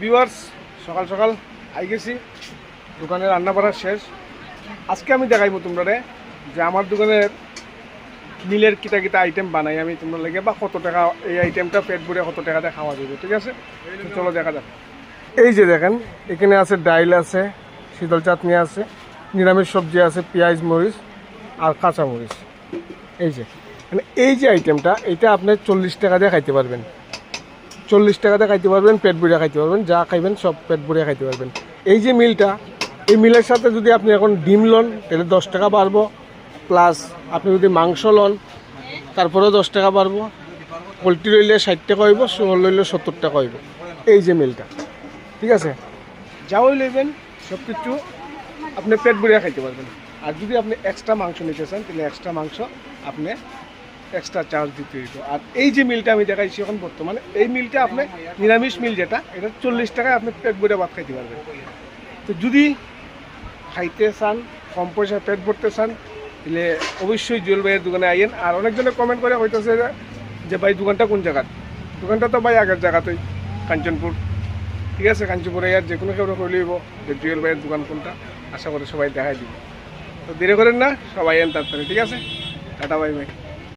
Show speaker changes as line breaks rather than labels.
Viewers সকাল সকাল I গেছি দোকানে রান্না বাড়া শেষ। আজকে আমি দেখাইবো তোমরা যে আমার দোকানের মিলের কিতা কিতা আইটেম বানাই আমি তোমরা লেগে বা কত টাকা এই আইটেমটা পেট ভরে কত টাকাতে খাওয়া যাবে, ঠিক আছে? তো চলো দেখা যাক। এই যে দেখেন এখানে আছে ডাইল আছে, শীতল চাটনি আছে, নিরামিষ সবজি আছে, পেঁয়াজ মরিচ আর কাঁচা মরিচ। এই যে মানে এই যে আইটেমটা এটা আপনি 40 টাকা দিয়ে খাইতে পারবেন, 40 টাকাতে খাইতে পারবেন, পেট ভরে খাইতে পারবেন, যা খাইবেন সব পেট ভরে খাইতে পারবেন। এই যে মিলটা, এই মিলের সাথে যদি আপনি এখন ডিম লন তাহলে 10 টাকা বাড়বো, প্লাস আপনি যদি মাংস লন তারপরেও 10 টাকা বাড়বো, পোলট্রি লইলে 60 টাকা হইব, শুয়োর লইলে 70 টাকা হইব। এই যে মিলটা, ঠিক আছে? যাওয়াই লইবেন সব কিছু আপনি পেট ভরে খাইতে পারবেন। আর যদি আপনি এক্সট্রা মাংস নিতে চান তাহলে এক্সট্রা মাংস আপনি এক্সট্রা চার্জ দিতে হইব। আর এই যে মিলটা আমি দেখাইছি এখন বর্তমানে, এই মিলটা আপনি নিরামিষ মিল যেটা, এটা 40 টাকায় আপনি পেট ভরে ভাত খাইতে পারবেন। তো যদি খাইতে চান, কম পয়সায় পেট ভরতে চান, তাহলে অবশ্যই জুয়েল ভাইয়ের দোকানে আইয়েন। আর অনেকজনে কমেন্ট করে হইতেছে যে ভাই দোকানটা কোন জায়গার? দোকানটা তো ভাই আগের জায়গাতেই, কাঞ্চনপুর, ঠিক আছে? কাঞ্চনপুরে আর যে কোনো কেউ কইলেইব যে জুয়েল ভাইয়ের দোকান কোনটা, আশা করি সবাই দেখাই দিব। তো দেরি করেন না, সবাই এন তাড়াতাড়ি, ঠিক আছে? Tata bye bye.